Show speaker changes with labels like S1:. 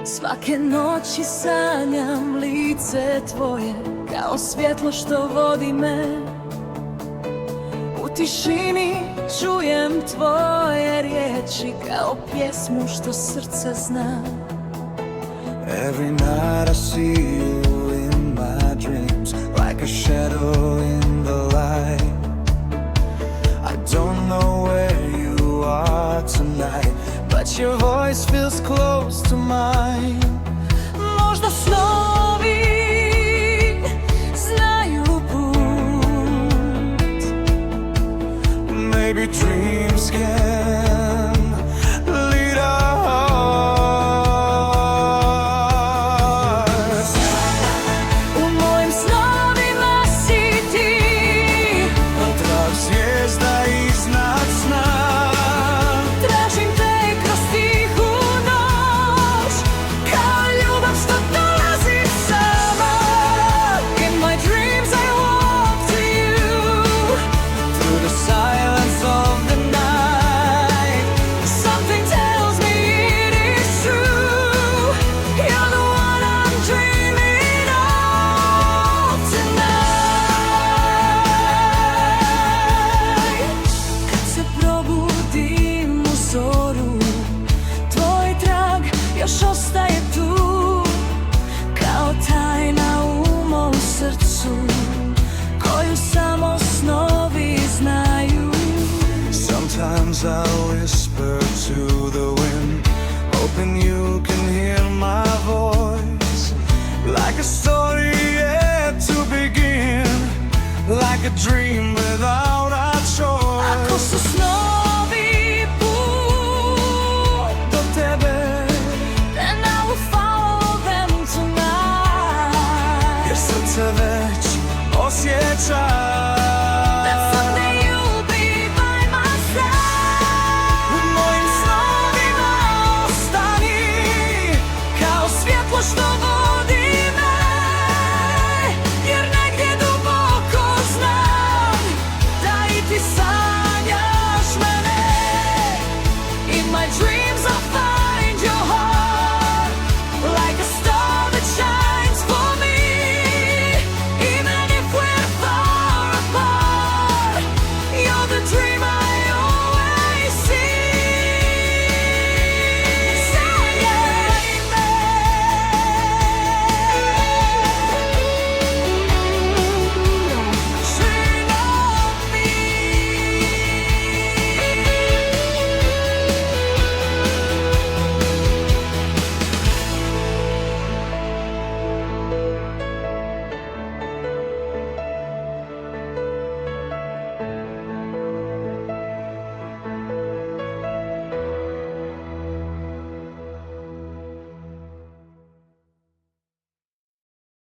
S1: Svake noći sanjam lice tvoje, kao svjetlo što vodi me. U tišini čujem tvoje riječi, kao pjesmu što srce zna.
S2: Every night I see you in my dreams, like a shadow in the light. I don't know where you are tonight, but your voice feels close to mine.
S1: Možda snovi znaju put,
S2: Maybe dreams can